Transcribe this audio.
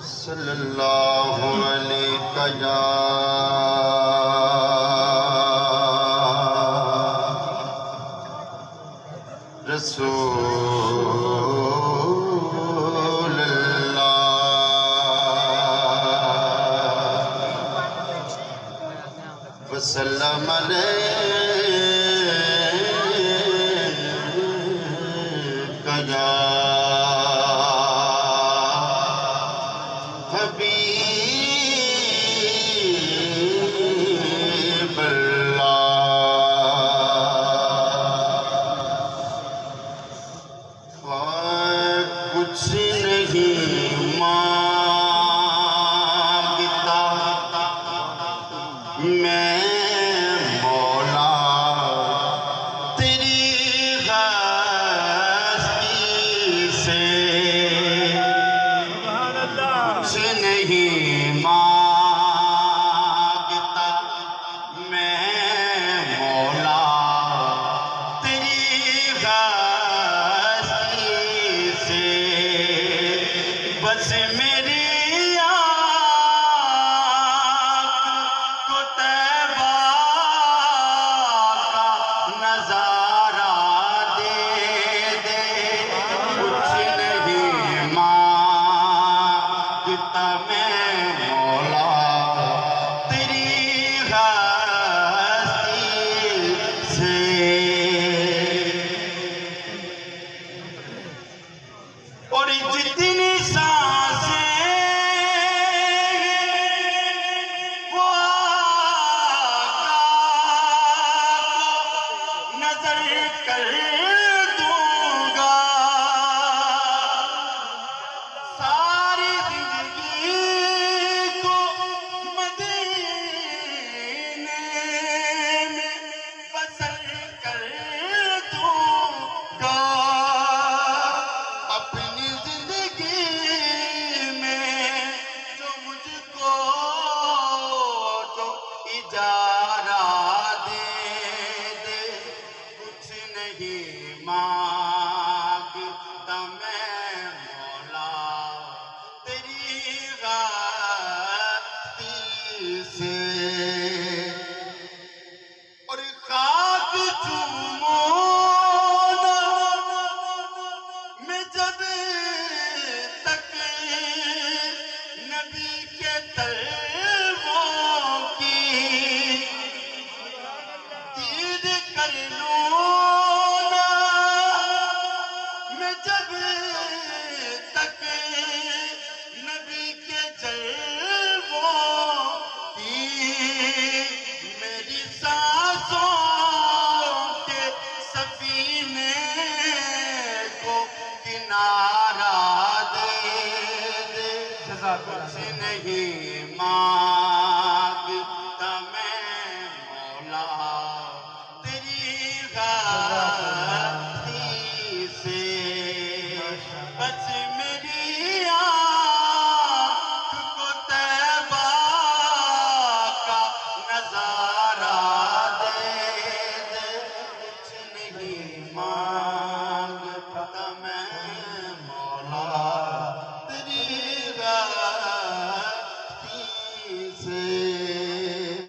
صلی اللہ علیہ یا رسول اللہ وسلم علیہ یا حبیب اللہ کچھ نہیں مانگتا میں مولا تیری ہستی سے کچھ نہیں مانگتا میں مولا تیری ہستی سے بس میری آنکھ کو طیبہ کا نظارہ دے دے کچھ نہیں مانگتا میں مولا تیری ہستی سے اور جتنی سانسیں وہ آقا کو نظر کر دوں گا ساری زندگی کو مدینے میں بسر کر دوں گا اپنی زندگی میں جو مجھ کو جو اجارہ دے دے کچھ نہیں مانگتا میں مولا تیری ہستی سے اور خاک چوموں میں جب تک نبی کے طلبوں کی دید کر لوں نا میں جب تک نبی کے جلووں کی میری سانسوں کے سفینے کو کنارہ دے دے کچھ نہیں مانگتا